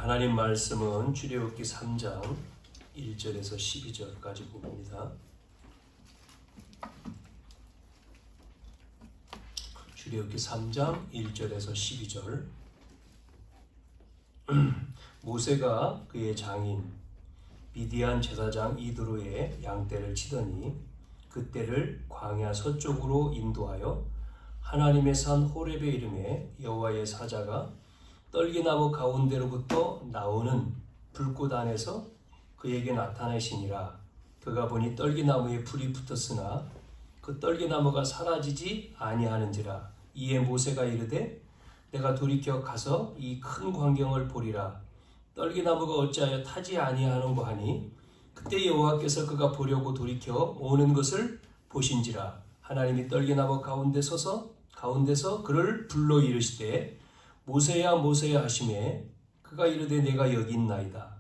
하나님 말씀은 출애굽기 3장 1절에서 12절까지 봅니다. 출애굽기 3장 1절에서 12절. 모세가 그의 장인 미디안 제사장 이드로의 양떼를 치더니 그 떼를 광야 서쪽으로 인도하여 하나님의 산 호렙에 이르매 여호와의 사자가 떨기나무 가운데로부터 나오는 불꽃 안에서 그에게 나타내시니라. 그가 보니 떨기나무에 불이 붙었으나 그 떨기나무가 사라지지 아니하는지라. 이에 모세가 이르되 내가 돌이켜 가서 이 큰 광경을 보리라. 떨기나무가 어찌하여 타지 아니하는고 하니 그때 여호와께서 그가 보려고 돌이켜 오는 것을 보신지라. 하나님이 떨기나무 가운데서 그를 불러 이르시되 모세야 모세야 하시매 그가 이르되 내가 여기 있나이다.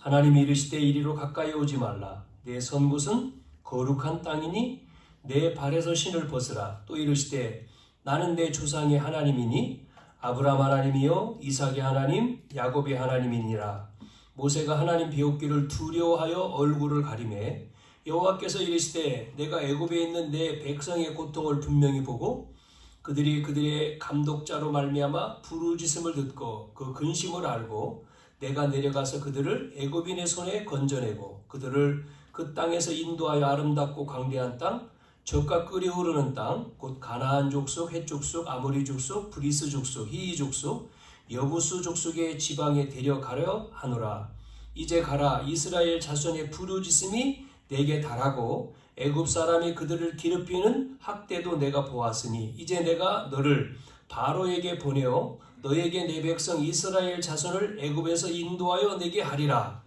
하나님이 이르시되 이리로 가까이 오지 말라. 내 선 곳은 거룩한 땅이니 내 발에서 신을 벗으라. 또 이르시되 나는 내 조상의 하나님이니 아브라함 하나님이요 이삭의 하나님 야곱의 하나님이니라. 모세가 하나님 비옵기를 두려워하여 얼굴을 가리매 여호와께서 이르시되 내가 애굽에 있는 내 백성의 고통을 분명히 보고 그들의 감독자로 말미암아 부르짖음을 듣고 그 근심을 알고 내가 내려가서 그들을 애굽인의 손에 건져내고 그들을 그 땅에서 인도하여 아름답고 광대한 땅 젖과 끓이 흐르는 땅 곧 가나안 족속, 헷 족속, 아모리 족속, 브리스 족속, 히이 족속, 여부수 족속의 지방에 데려가려 하노라. 이제 가라. 이스라엘 자손의 부르짖음이 내게 달하고 애굽 사람이 그들을 괴롭히는 학대도 내가 보았으니 이제 내가 너를 바로에게 보내어 너에게 내 백성 이스라엘 자손을 애굽에서 인도하여 내게 하리라.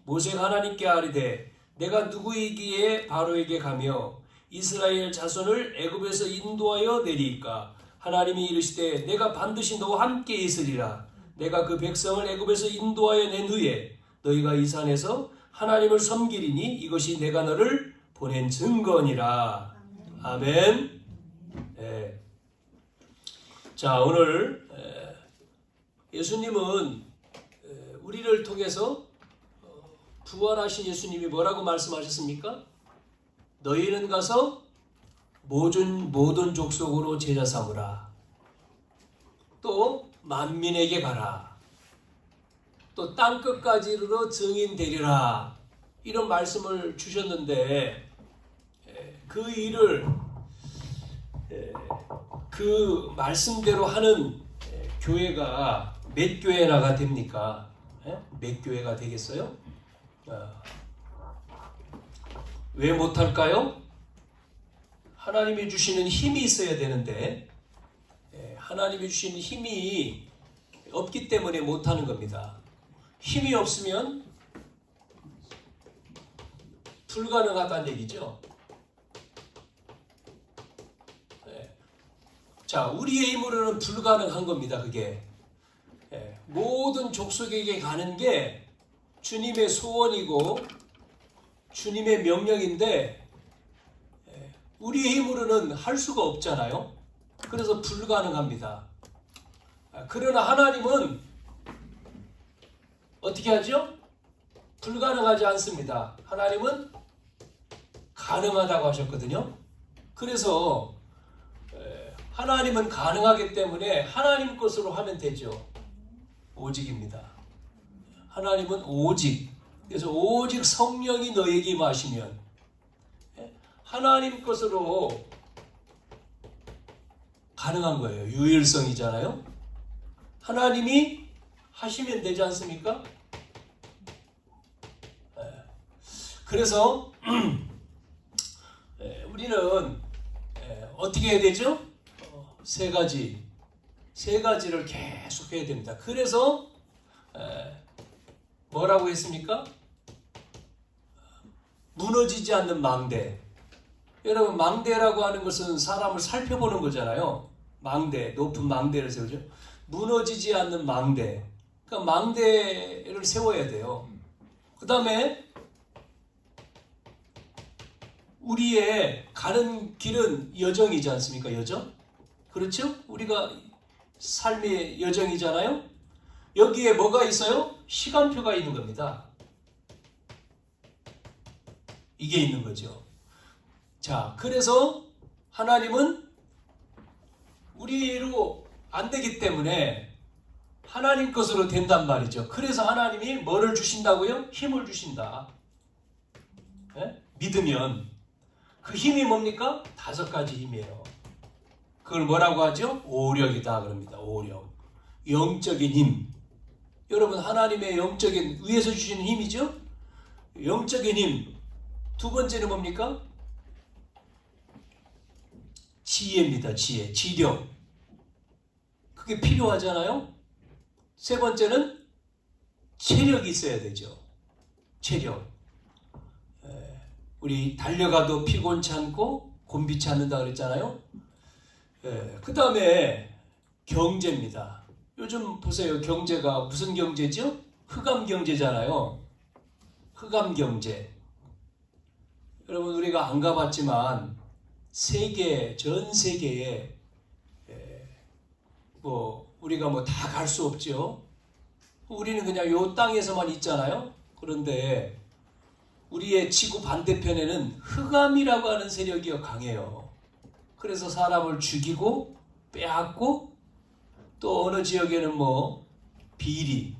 모세가 하나님께 아뢰되 내가 누구이기에 바로에게 가며 이스라엘 자손을 애굽에서 인도하여 내리이까. 하나님이 이르시되 내가 반드시 너와 함께 있으리라. 내가 그 백성을 애굽에서 인도하여 낸 후에 너희가 이 산에서 하나님을 섬기리니 이것이 내가 너를 보낸 증거니라. 아멘. 네. 자, 오늘 예수님은 우리를 통해서 부활하신 예수님이 뭐라고 말씀하셨습니까? 너희는 가서 모든 족속으로 제자 삼으라. 또 만민에게 가라. 또 땅끝까지 이르러 증인 되리라. 이런 말씀을 주셨는데 그 일을 그 말씀대로 하는 교회가 몇 교회나가 됩니까? 몇 교회가 되겠어요? 왜 못할까요? 하나님이 주시는 힘이 있어야 되는데 하나님이 주시는 힘이 없기 때문에 못하는 겁니다. 힘이 없으면 불가능하다는 얘기죠. 자, 우리의 힘으로는 불가능한 겁니다. 그게 모든 족속에게 가는 게 주님의 소원이고 주님의 명령인데 우리의 힘으로는 할 수가 없잖아요. 그래서 불가능합니다. 그러나 하나님은 어떻게 하죠? 불가능하지 않습니다. 하나님은 가능하다고 하셨거든요. 그래서 하나님은 가능하기 때문에 하나님 것으로 하면 되죠. 오직입니다. 하나님은 오직. 그래서 오직 성령이 너에게 임하시면 하나님 것으로 가능한 거예요. 유일성이잖아요. 하나님이 하시면 되지 않습니까? 그래서 우리는 어떻게 해야 되죠? 세 가지를 계속 해야 됩니다. 그래서 뭐라고 했습니까? 무너지지 않는 망대. 여러분, 망대라고 하는 것은 사람을 살펴보는 거잖아요. 망대, 높은 망대를 세우죠. 무너지지 않는 망대. 그러니까 망대를 세워야 돼요. 그 다음에 우리의 가는 길은 여정이지 않습니까? 여정? 그렇죠? 우리가 삶의 여정이잖아요. 여기에 뭐가 있어요? 시간표가 있는 겁니다. 이게 있는 거죠. 자, 그래서 하나님은 우리로 안 되기 때문에 하나님 것으로 된단 말이죠. 그래서 하나님이 뭐를 주신다고요? 힘을 주신다. 예? 믿으면. 그 힘이 뭡니까? 5가지 힘이에요. 그걸 뭐라고 하죠? 오력이다 그럽니다. 오력. 영적인 힘. 여러분, 하나님의 영적인, 위에서 주시는 힘이죠? 영적인 힘. 두 번째는 뭡니까? 지혜입니다. 지혜. 지력. 그게 필요하잖아요? 세 번째는 체력이 있어야 되죠. 체력. 우리 달려가도 피곤치 않고 곤비치 않는다 그랬잖아요. 그 다음에 경제입니다. 요즘 보세요. 경제가 무슨 경제죠? 흑암 경제잖아요. 흑암 경제. 여러분, 우리가 안 가봤지만 세계, 전 세계에 우리가 다 갈 수 없죠. 우리는 그냥 요 땅에서만 있잖아요. 그런데 우리의 지구 반대편에는 흑암이라고 하는 세력이 강해요. 그래서 사람을 죽이고 빼앗고 또 어느 지역에는 비리.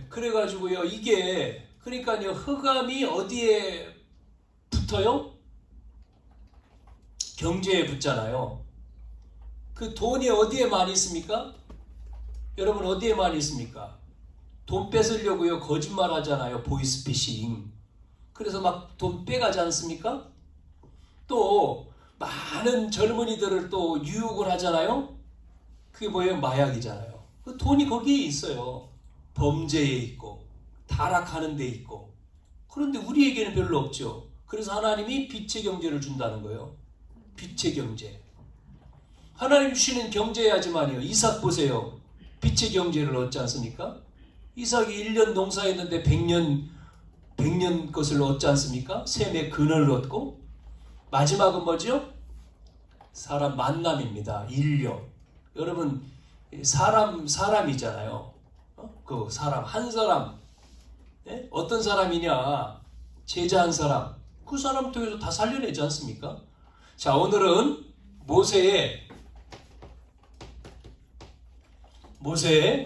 그래가지고요. 이게 그러니까요. 흑암이 어디에 붙어요? 경제에 붙잖아요. 그 돈이 어디에 많이 있습니까? 여러분, 어디에 많이 있습니까? 돈 뺏으려고요. 거짓말 하잖아요. 보이스피싱. 그래서 막 돈 빼가지 않습니까? 또 많은 젊은이들을 또 유혹을 하잖아요. 그게 뭐예요? 마약이잖아요. 그 돈이 거기에 있어요. 범죄에 있고 타락하는 데 있고. 그런데 우리에게는 별로 없죠. 그래서 하나님이 빛의 경제를 준다는 거예요. 빛의 경제. 하나님 주시는 경제야지만요. 이삭 보세요. 빛의 경제를 얻지 않습니까? 이삭이 1년 농사했는데 100년 것을 얻지 않습니까? 샘의 근을 얻고. 마지막은 뭐죠? 사람 만남입니다. 인력. 여러분, 사람이잖아요. 그 사람, 한 사람. 예? 어떤 사람이냐? 제자 한 사람. 그 사람 통해서 다 살려내지 않습니까? 자, 오늘은 모세의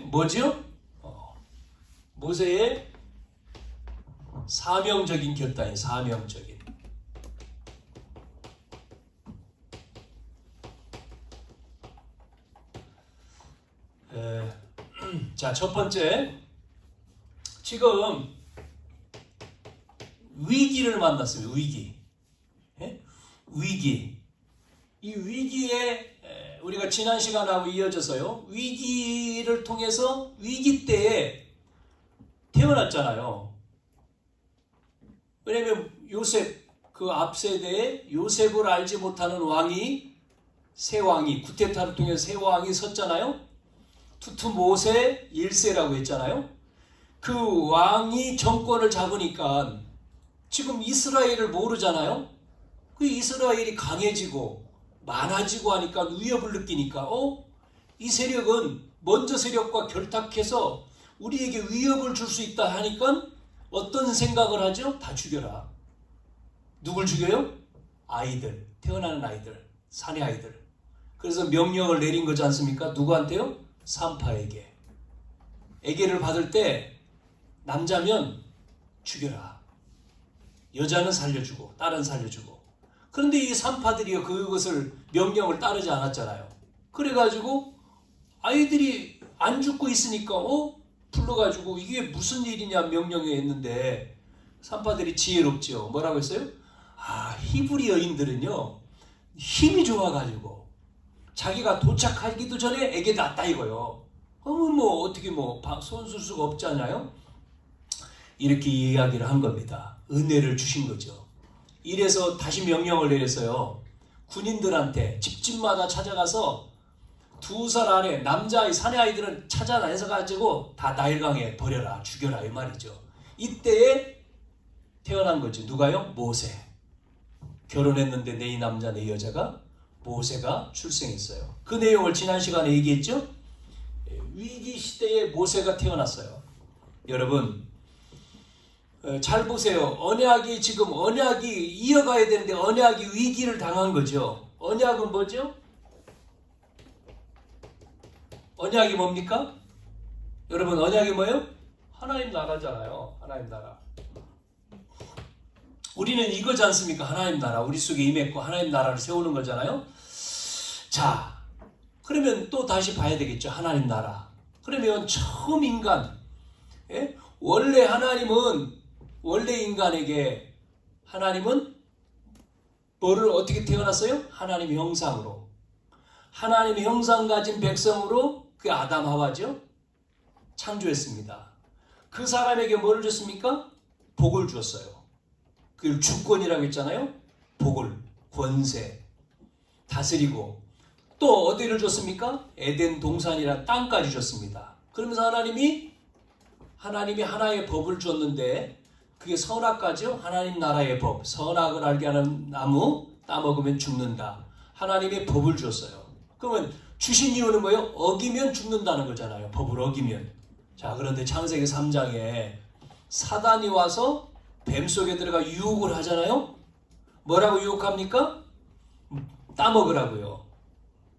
뭐죠? 모세의 사명적인 결단이 사명적인. 자, 첫 번째. 지금 위기를 만났어요. 위기. 예? 위기. 이 위기에 우리가 지난 시간하고 이어져서요. 위기를 통해서 위기 때에 태어났잖아요. 왜냐하면 요셉, 그 앞 세대에 요셉을 알지 못하는 왕이, 새 왕이, 구테타를 통해서 새 왕이 섰잖아요. 투투모세 1세라고 했잖아요. 그 왕이 정권을 잡으니까 지금 이스라엘을 모르잖아요. 그 이스라엘이 강해지고 많아지고 하니까 위협을 느끼니까 이 세력은 먼저 세력과 결탁해서 우리에게 위협을 줄 수 있다 하니까 어떤 생각을 하죠? 다 죽여라. 누굴 죽여요? 아이들, 태어나는 아이들, 사내 아이들. 그래서 명령을 내린 거지 않습니까? 누구한테요? 산파에게. 아기를 받을 때 남자면 죽여라. 여자는 살려주고 딸은 살려주고. 그런데 이 산파들이 그것을 명령을 따르지 않았잖아요. 그래가지고 아이들이 안 죽고 있으니까 불러가지고 이게 무슨 일이냐 명령을 했는데 산파들이 지혜롭죠. 뭐라고 했어요? 히브리 여인들은요 힘이 좋아가지고 자기가 도착하기도 전에 애기 낳았다 이거요. 어떻게 손 쓸 수가 없잖아요. 이렇게 이야기를 한 겁니다. 은혜를 주신 거죠. 이래서 다시 명령을 내렸어요. 군인들한테 집집마다 찾아가서 2살 안에 남자아이, 사내아이들은 찾아내서 가지고 다 나일강에 버려라, 죽여라 이 말이죠. 이때에 태어난 거죠. 누가요? 모세. 결혼했는데 내 남자 내 여자가 모세가 출생했어요. 그 내용을 지난 시간에 얘기했죠. 위기 시대에 모세가 태어났어요. 여러분 잘 보세요. 언약이 지금 언약이 이어가야 되는데 언약이 위기를 당한 거죠. 언약은 뭐죠? 언약이 뭡니까? 여러분 언약이 뭐예요? 하나님 나라잖아요. 하나님 나라. 우리는 이거지 않습니까? 하나님 나라 우리 속에 임했고 하나님 나라를 세우는 거잖아요. 자, 그러면 또 다시 봐야 되겠죠. 하나님 나라. 그러면 처음 인간, 예? 원래 인간에게 하나님은 뭐를 어떻게 태어났어요? 하나님의 형상으로. 하나님의 형상 가진 백성으로 그 아담 하와죠. 창조했습니다. 그 사람에게 뭐를 줬습니까? 복을 주었어요. 그 주권이라고 했잖아요. 복을, 권세, 다스리고 또 어디를 줬습니까? 에덴 동산이란 땅까지 줬습니다. 그러면서 하나님이 하나의 법을 줬는데 그게 선악과죠. 하나님 나라의 법. 선악을 알게 하는 나무 따먹으면 죽는다. 하나님의 법을 줬어요. 그러면 주신 이유는 뭐예요? 어기면 죽는다는 거잖아요. 법을 어기면. 자, 그런데 창세기 3장에 사단이 와서 뱀 속에 들어가 유혹을 하잖아요. 뭐라고 유혹합니까? 따먹으라고요.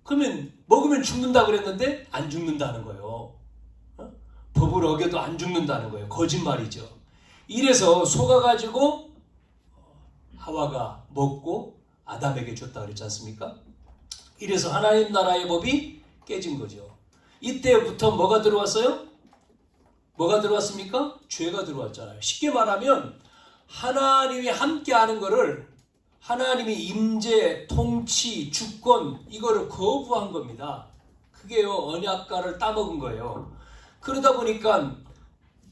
그러면 먹으면 죽는다 그랬는데 안 죽는다는 거예요. 법을 어겨도 안 죽는다는 거예요. 거짓말이죠. 이래서 속아가지고 하와가 먹고 아담에게 줬다 그랬지 않습니까? 이래서 하나님 나라의 법이 깨진 거죠. 이때부터 뭐가 들어왔어요? 뭐가 들어왔습니까? 죄가 들어왔잖아요. 쉽게 말하면 하나님이 함께하는 거를 하나님이 임재, 통치, 주권 이거를 거부한 겁니다. 그게요 언약궤를 따먹은 거예요. 그러다 보니까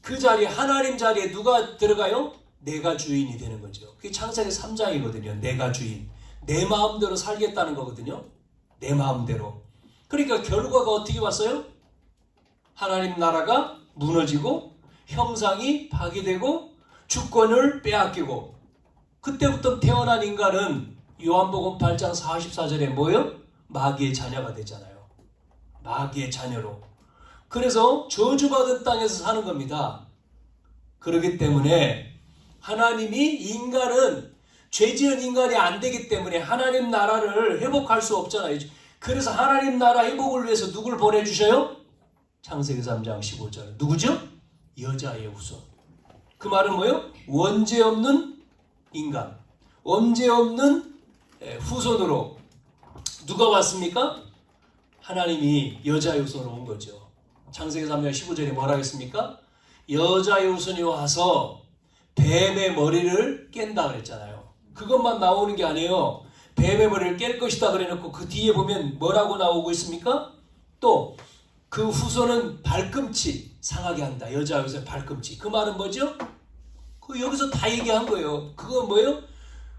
그 자리에 하나님 자리에 누가 들어가요? 내가 주인이 되는 거죠. 그게 창세기 3장이거든요. 내가 주인. 내 마음대로 살겠다는 거거든요. 내 마음대로. 그러니까 결과가 어떻게 왔어요? 하나님 나라가 무너지고 형상이 파괴되고 주권을 빼앗기고 그때부터 태어난 인간은 요한복음 8장 44절에 뭐예요? 마귀의 자녀가 되잖아요. 마귀의 자녀로. 그래서 저주받은 땅에서 사는 겁니다. 그렇기 때문에 하나님이 인간은 죄지은 인간이 안 되기 때문에 하나님 나라를 회복할 수 없잖아요. 그래서 하나님 나라 회복을 위해서 누굴 보내주셔요? 창세기 3장 15절. 누구죠? 여자의 후손. 그 말은 뭐예요? 원죄 없는 인간. 원죄 없는 후손으로 누가 왔습니까? 하나님이 여자의 후손으로 온 거죠. 창세기 3장 15절에 뭐라 했습니까? 여자의 후손이 와서 뱀의 머리를 깬다 그랬잖아요. 그것만 나오는 게 아니에요. 뱀의 머리를 깰 것이다 그래놓고 그 뒤에 보면 뭐라고 나오고 있습니까? 또 그 후손은 발꿈치 상하게 한다. 여자의 후손 발꿈치. 그 말은 뭐죠? 그 여기서 다 얘기한 거예요. 그건 뭐예요?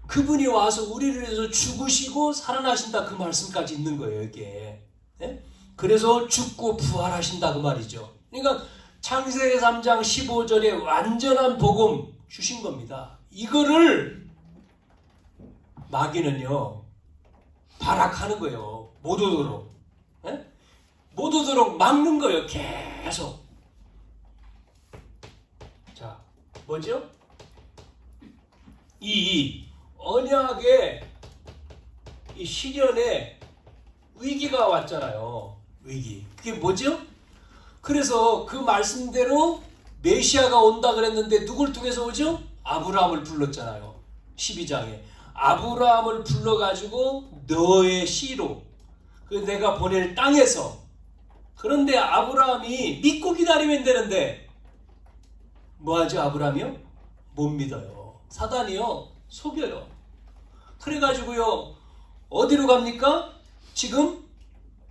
그분이 와서 우리를 위해서 죽으시고 살아나신다 그 말씀까지 있는 거예요. 이게. 네? 그래서 죽고 부활하신다 그 말이죠. 그러니까 창세기 3장 15절에 완전한 복음 주신 겁니다. 이거를 마귀는요 발악하는 거예요. 못 오도록. 네? 못 오도록 막는 거예요. 계속. 자, 뭐죠? 이 언약의 이 시련에 위기가 왔잖아요. 위기. 그게 뭐죠? 그래서 그 말씀대로 메시아가 온다 그랬는데 누굴 통해서 오죠? 아브라함을 불렀잖아요. 12장에. 아브라함을 불러가지고 너의 씨로 그 내가 보낼 땅에서. 그런데 아브라함이 믿고 기다리면 되는데 뭐하죠 아브라함이요? 못 믿어요. 사단이요 속여요. 그래가지고요 어디로 갑니까? 지금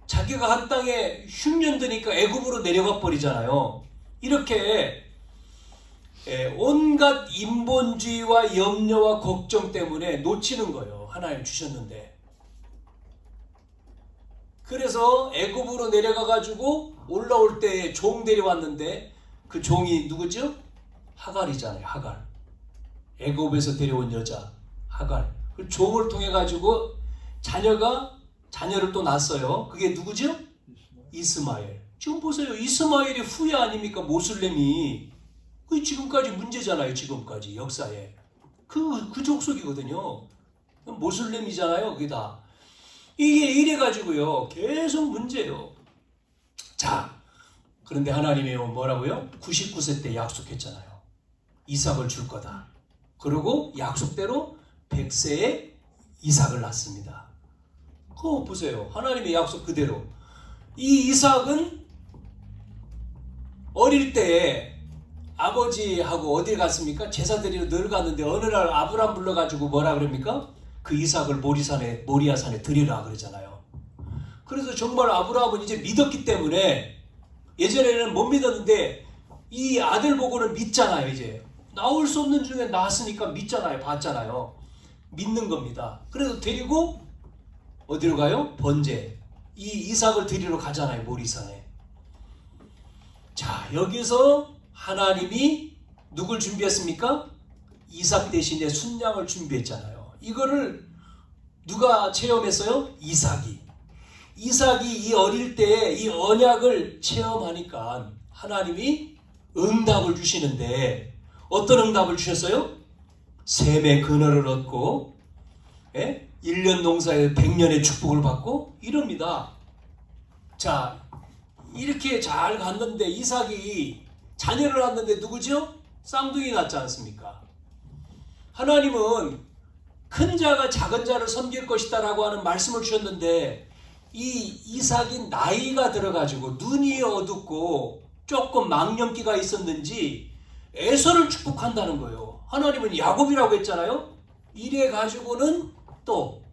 자기가 한 땅에 흉년 드니까 애굽으로 내려가 버리잖아요. 이렇게 온갖 인본주의와 염려와 걱정 때문에 놓치는 거예요. 하나님 주셨는데. 그래서 애굽으로 내려가가지고 올라올 때 종 데려왔는데 그 종이 누구죠? 하갈이잖아요. 하갈. 애굽에서 데려온 여자 하갈. 그 종을 통해 가지고 자녀를 또 낳았어요. 그게 누구죠? 이스마엘. 지금 보세요. 이스마엘의 후예 아닙니까? 모슬렘이. 그 지금까지 문제잖아요. 지금까지 역사에. 그 족속이거든요. 모슬렘이잖아요. 그게 다. 이게 이래가지고요. 계속 문제예요. 자, 그런데 하나님이 뭐라고요? 99세 때 약속했잖아요. 이삭을 줄 거다. 그리고 약속대로 100세에 이삭을 낳습니다. 그거 보세요. 하나님의 약속 그대로. 이 이삭은 어릴 때에 아버지하고 어딜 갔습니까? 제사 드리러 늘 갔는데 어느 날 아브람 불러가지고 뭐라 그럽니까? 그 이삭을 모리아산에 드리라 그러잖아요. 그래서 정말 아브라함은 이제 믿었기 때문에 예전에는 못 믿었는데 이 아들 보고는 믿잖아요. 이제 나올 수 없는 중에 나왔으니까 믿잖아요. 봤잖아요. 믿는 겁니다. 그래서 데리고 어디로 가요? 번제. 이 이삭을 드리러 가잖아요. 모리산에. 자, 여기서 하나님이 누굴 준비했습니까? 이삭 대신에 순양을 준비했잖아요. 이거를 누가 체험했어요? 이삭이. 이삭이 이 어릴 때에 이 언약을 체험하니까 하나님이 응답을 주시는데 어떤 응답을 주셨어요? 셈의 근어를 얻고 1년 농사에 100년의 축복을 받고 이럽니다. 자, 이렇게 잘 갔는데 이삭이 자녀를 낳았는데 누구죠? 쌍둥이 낳지 않습니까? 하나님은 큰 자가 작은 자를 섬길 것이다 라고 하는 말씀을 주셨는데 이 이삭이 나이가 들어가지고 눈이 어둡고 조금 망령기가 있었는지 에서를 축복한다는 거예요. 하나님은 야곱이라고 했잖아요. 이래 가지고는 또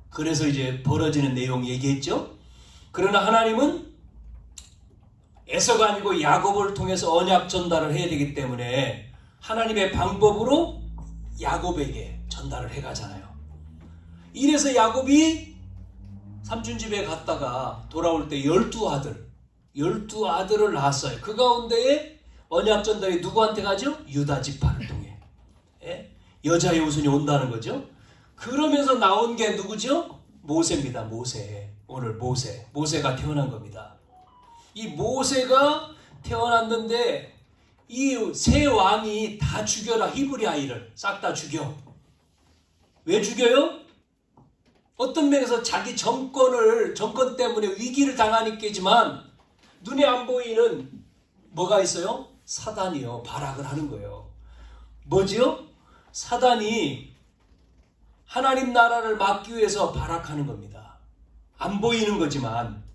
그래서 이제 벌어지는 내용 얘기했죠. 그러나 하나님은 에서가 아니고 야곱을 통해서 언약 전달을 해야 되기 때문에 하나님의 방법으로 야곱에게 전달을 해가잖아요. 이래서 야곱이 삼촌 집에 갔다가 돌아올 때 12아들을 낳았어요. 그 가운데에 언약 전달이 누구한테 가죠? 유다 지파를 통해. 여자의 후손이 온다는 거죠. 그러면서 나온 게 누구죠? 모세입니다. 모세. 오늘 모세가 태어난 겁니다. 이 모세가 태어났는데 이 세 왕이 다 죽여라. 히브리 아이를 싹 다 죽여. 왜 죽여요? 어떤 면에서 자기 정권 때문에 위기를 당하니까지만 눈에 안 보이는 뭐가 있어요? 사단이요. 발악을 하는 거예요. 뭐지요? 사단이 하나님 나라를 막기 위해서 발악하는 겁니다. 안 보이는 거지만.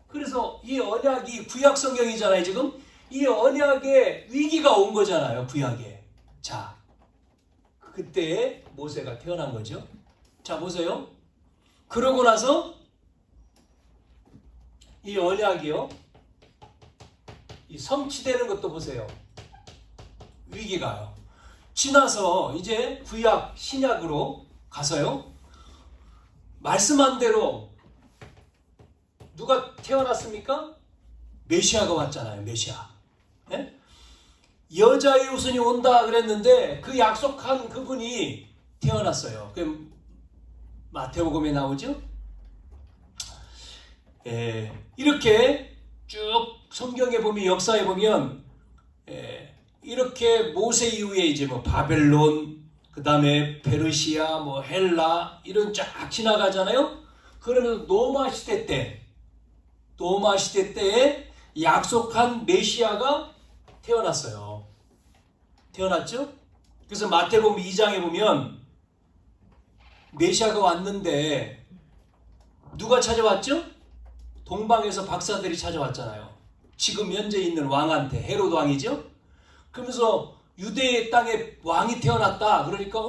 그래서 이 언약이 구약 성경이잖아요. 지금 이 언약에 위기가 온 거잖아요. 구약에. 자, 그때 모세가 태어난 거죠. 자, 보세요. 그러고 나서 이 언약이요. 이 성취되는 것도 보세요. 위기가요. 지나서 이제 구약 신약으로 가서요. 말씀한 대로 누가 태어났습니까? 메시아가 왔잖아요. 메시아. 여자의 후손이 온다 그랬는데 그 약속한 그분이 태어났어요. 그 마태복음에 나오죠. 이렇게 쭉 성경에 보면 역사에 보면 이렇게 모세 이후에 이제 뭐 바벨론, 그 다음에 페르시아, 뭐 헬라 이런 쫙 지나가잖아요. 그러면서 노마 시대 때에 약속한 메시아가 태어났어요. 태어났죠? 그래서 마태복음 2장에 보면 메시아가 왔는데 누가 찾아왔죠? 동방에서 박사들이 찾아왔잖아요. 지금 현재 있는 왕한테, 헤로드 왕이죠? 그러면서 유대의 땅에 왕이 태어났다. 그러니까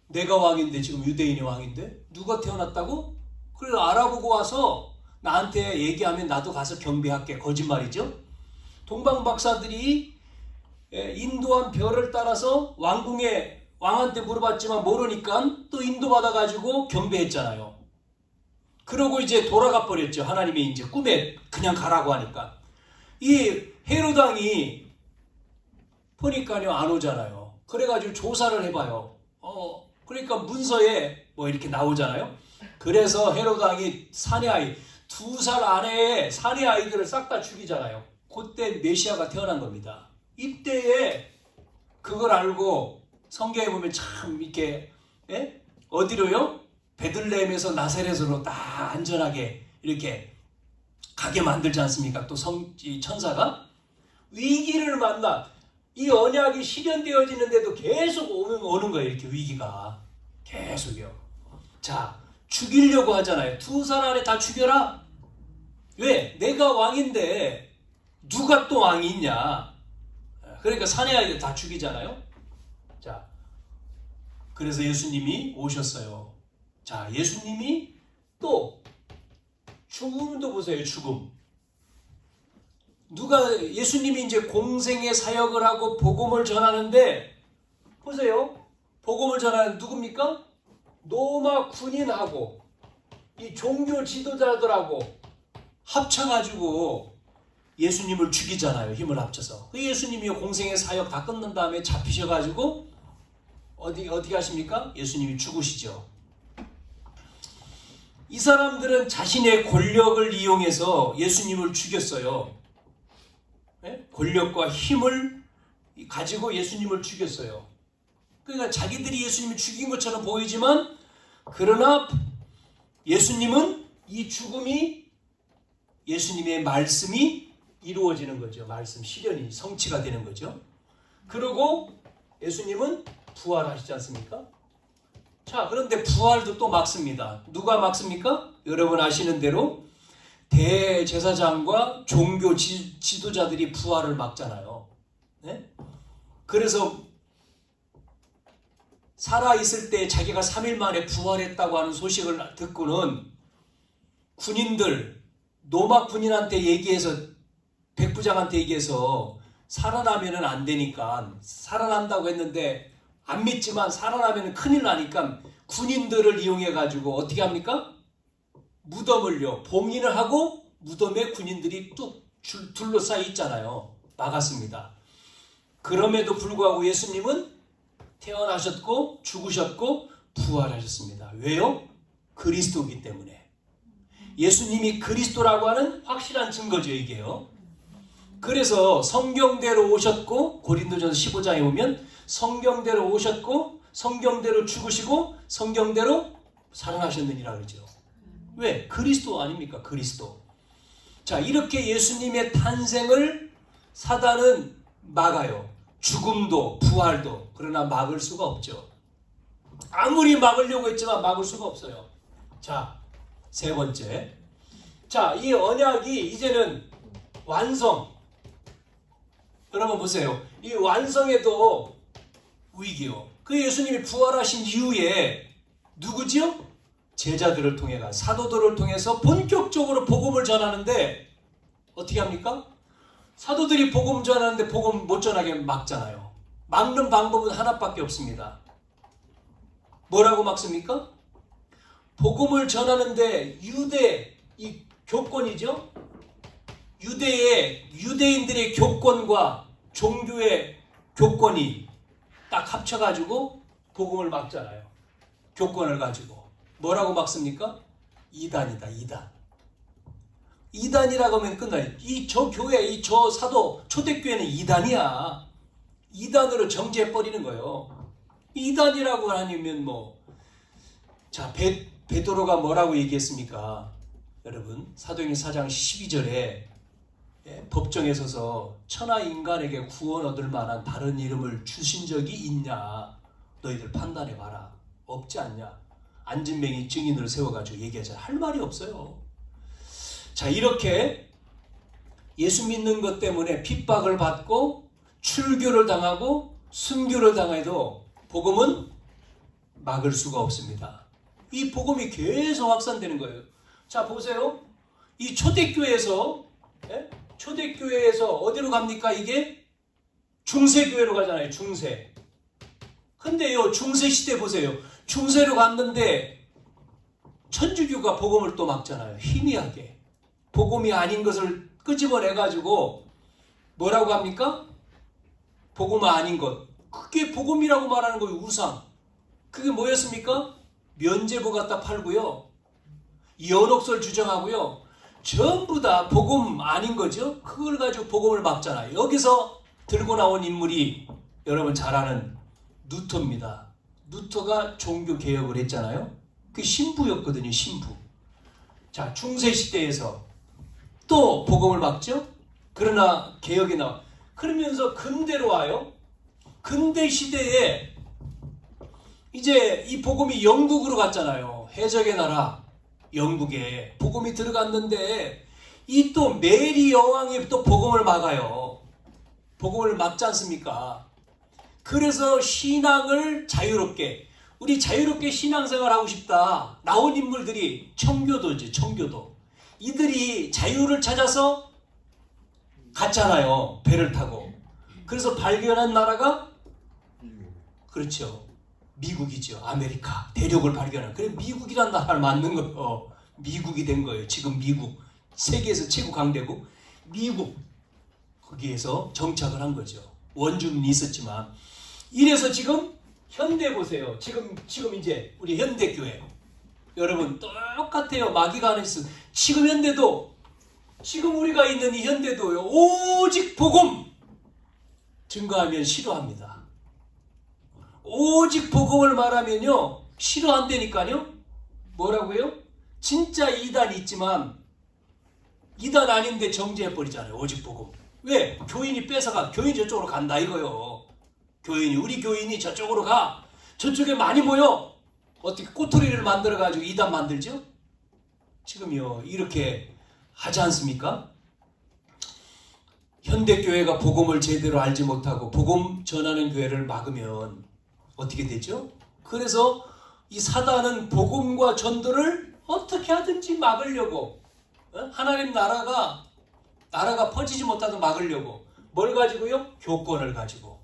내가 왕인데 지금 유대인이 왕인데 누가 태어났다고? 그래서 알아보고 와서 나한테 얘기하면 나도 가서 경배할게. 거짓말이죠. 동방 박사들이 인도한 별을 따라서 왕한테 물어봤지만 모르니까 또 인도받아가지고 경배했잖아요. 그러고 이제 돌아가 버렸죠. 하나님이 이제 꿈에 그냥 가라고 하니까. 이 헤로드 왕이 보니까요 안 오잖아요. 그래가지고 조사를 해봐요. 그러니까 문서에 뭐 이렇게 나오잖아요. 그래서 헤로드 왕이 사내아이 2살 안에 사내 아이들을 싹 다 죽이잖아요. 그때 메시아가 태어난 겁니다. 이때에 그걸 알고 성경에 보면 참 이렇게 어디로요? 베들레헴에서 나사렛으로 다 안전하게 이렇게 가게 만들지 않습니까? 또 천사가 위기를 만나 이 언약이 실현되어지는데도 계속 오는 거예요. 이렇게 위기가 계속요. 자, 죽이려고 하잖아요. 2살 안에 다 죽여라. 왜? 내가 왕인데 누가 또 왕이 있냐? 그러니까 사내 아이들 다 죽이잖아요. 자, 그래서 예수님이 오셨어요. 자, 예수님이 또 죽음도 보세요. 죽음. 예수님이 이제 공생의 사역을 하고 복음을 전하는데 보세요. 복음을 전하는 누굽니까? 로마 군인하고 이 종교 지도자들하고 합쳐가지고 예수님을 죽이잖아요. 힘을 합쳐서. 그 예수님이 공생의 사역 다 끝난 다음에 잡히셔가지고 어디 가십니까? 예수님이 죽으시죠. 이 사람들은 자신의 권력을 이용해서 예수님을 죽였어요. 권력과 힘을 가지고 예수님을 죽였어요. 그러니까 자기들이 예수님을 죽인 것처럼 보이지만 그러나 예수님은 이 죽음이 예수님의 말씀이 이루어지는 거죠. 말씀 실현이 성취가 되는 거죠. 그리고 예수님은 부활하시지 않습니까? 자, 그런데 부활도 또 막습니다. 누가 막습니까? 여러분 아시는 대로 대제사장과 종교 지도자들이 부활을 막잖아요. 네? 그래서 살아있을 때 자기가 3일 만에 부활했다고 하는 소식을 듣고는 군인들, 로마 군인한테 얘기해서 백부장한테 얘기해서 살아나면은 안 되니까 살아난다고 했는데 안 믿지만 살아나면 큰일 나니까 군인들을 이용해 가지고 어떻게 합니까? 무덤을요 봉인을 하고 무덤에 군인들이 뚝 둘러싸여 있잖아요. 막았습니다. 그럼에도 불구하고 예수님은 태어나셨고 죽으셨고 부활하셨습니다. 왜요? 그리스도이기 때문에. 예수님이 그리스도라고 하는 확실한 증거죠, 이게요. 그래서 성경대로 오셨고 고린도전서 15장에 보면 성경대로 오셨고 성경대로 죽으시고 성경대로 살아나셨느니라 그러죠. 왜? 그리스도 아닙니까? 그리스도. 자, 이렇게 예수님의 탄생을 사단은 막아요. 죽음도 부활도. 그러나 막을 수가 없죠. 아무리 막으려고 했지만 막을 수가 없어요. 자, 세 번째. 자, 이 언약이 이제는 완성. 여러분 보세요. 이 완성에도 위기요. 그 예수님이 부활하신 이후에 누구지요? 제자들을 통해 사도들을 통해서 본격적으로 복음을 전하는데 어떻게 합니까? 사도들이 복음 전하는데 복음 못 전하게 막잖아요. 막는 방법은 하나밖에 없습니다. 뭐라고 막습니까? 복음을 전하는데 유대 이 교권이죠. 유대인들의 교권과 종교의 교권이 딱 합쳐가지고 복음을 막잖아요. 교권을 가지고. 뭐라고 막습니까? 이단이다, 이단. 이단이라고 하면 끝나요. 저 교회, 저 사도, 초대교회는 이단이야. 이단으로 정죄해버리는 거예요. 이단이라고 하면 자, 베드로가 뭐라고 얘기했습니까? 여러분, 사도행전 4장 12절에 법정에 서서 천하 인간에게 구원 얻을 만한 다른 이름을 주신 적이 있냐? 너희들 판단해봐라. 없지 않냐? 안진뱅이 증인을 세워가지고 얘기하잖아요. 할 말이 없어요. 자, 이렇게 예수 믿는 것 때문에 핍박을 받고 출교를 당하고 순교를 당해도 복음은 막을 수가 없습니다. 이 복음이 계속 확산되는 거예요. 자, 보세요. 이 초대교회에서 어디로 갑니까? 이게 중세교회로 가잖아요. 중세. 근데요, 중세시대 보세요. 중세로 갔는데 천주교가 복음을 또 막잖아요. 희미하게. 복음이 아닌 것을 끄집어내가지고 뭐라고 합니까? 복음 아닌 것. 그게 복음이라고 말하는 거예요. 우상. 그게 뭐였습니까? 면죄부 갖다 팔고요. 연옥설 주장하고요. 전부 다 복음 아닌 거죠. 그걸 가지고 복음을 막잖아요. 여기서 들고 나온 인물이 여러분 잘 아는 루터입니다. 루터가 종교 개혁을 했잖아요. 그 신부였거든요. 신부. 자, 중세 시대에서 또 복음을 막죠. 그러나 개혁이 나와. 그러면서 근대로 와요. 근대 시대에 이제 이 복음이 영국으로 갔잖아요. 해적의 나라 영국에 복음이 들어갔는데 이 또 메리 여왕이 또 복음을 막아요. 복음을 막지 않습니까? 그래서 신앙을 자유롭게, 우리 자유롭게 신앙생활 하고 싶다. 나온 인물들이 청교도지, 청교도. 이들이 자유를 찾아서 갔잖아요. 배를 타고. 그래서 발견한 나라가 그렇죠. 미국이죠. 아메리카. 대륙을 발견한. 그래 미국이란 나라를 만든 거예요. 미국이 된 거예요. 지금 미국. 세계에서 최고 강대국. 미국. 거기에서 정착을 한 거죠. 원주민이 있었지만. 이래서 지금 현대 보세요. 지금 이제 우리 현대교회. 여러분 똑같아요. 마귀가 안 했어. 지금 현대도, 지금 우리가 있는 이 현대도요. 오직 복음 증거하면 싫어합니다. 오직 복음을 말하면요. 싫어한다니까요. 뭐라고요? 진짜 이단 있지만 이단 아닌데 정죄해버리잖아요. 오직 복음. 왜? 교인이 뺏어가. 교인이 저쪽으로 간다 이거요. 교인이, 우리 교인이 저쪽으로 가. 저쪽에 많이 모여. 어떻게 꼬투리를 만들어가지고 이단 만들죠? 지금요. 이렇게 하지 않습니까? 현대교회가 복음을 제대로 알지 못하고 복음 전하는 교회를 막으면 어떻게 되죠? 그래서 이 사단은 복음과 전도를 어떻게 하든지 막으려고, 하나님 나라가 퍼지지 못하도록 막으려고 뭘 가지고요? 교권을 가지고.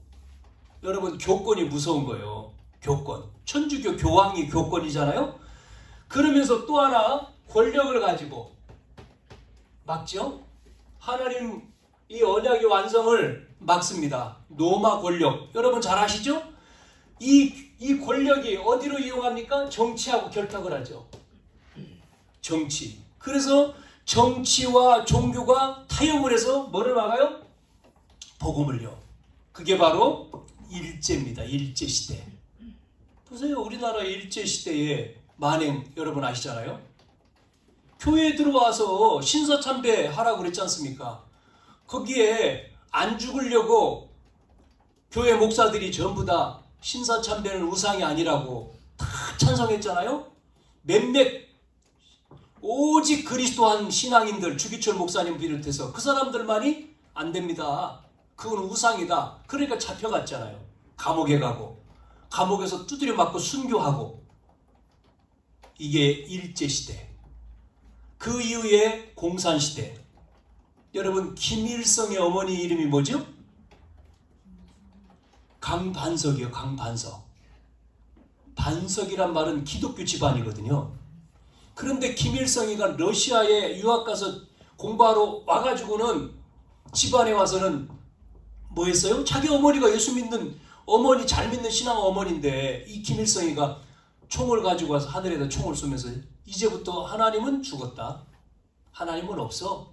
여러분 교권이 무서운 거예요. 교권. 천주교 교황이 교권이잖아요. 그러면서 또 하나 권력을 가지고 막죠. 하나님 이 언약의 완성을 막습니다. 로마 권력. 여러분 잘 아시죠? 이 권력이 어디로 이용합니까? 정치하고 결탁을 하죠. 정치. 그래서 정치와 종교가 타협을 해서 뭐를 막아요? 복음을요. 그게 바로 일제입니다. 일제시대. 보세요. 우리나라 일제시대의 만행 여러분 아시잖아요. 교회에 들어와서 신사참배 하라고 그랬지 않습니까? 거기에 안 죽으려고 교회 목사들이 전부 다 신사참배는 우상이 아니라고 다 찬성했잖아요. 몇몇 오직 그리스도한 신앙인들, 주기철 목사님 비롯해서 그 사람들만이 안 됩니다. 그건 우상이다. 그러니까 잡혀갔잖아요. 감옥에 가고 감옥에서 두드려 맞고 순교하고. 이게 일제시대. 그 이후에 공산시대. 여러분 김일성의 어머니 이름이 뭐죠? 강반석이요. 강반석. 반석이란 말은 기독교 집안이거든요. 그런데 김일성이가 러시아에 유학 가서 공부하러 와가지고는 집안에 와서는 뭐 했어요? 자기 어머니가 예수 믿는 어머니, 잘 믿는 신앙 어머니인데 이 김일성이가 총을 가지고 와서 하늘에다 총을 쏘면서 이제부터 하나님은 죽었다. 하나님은 없어.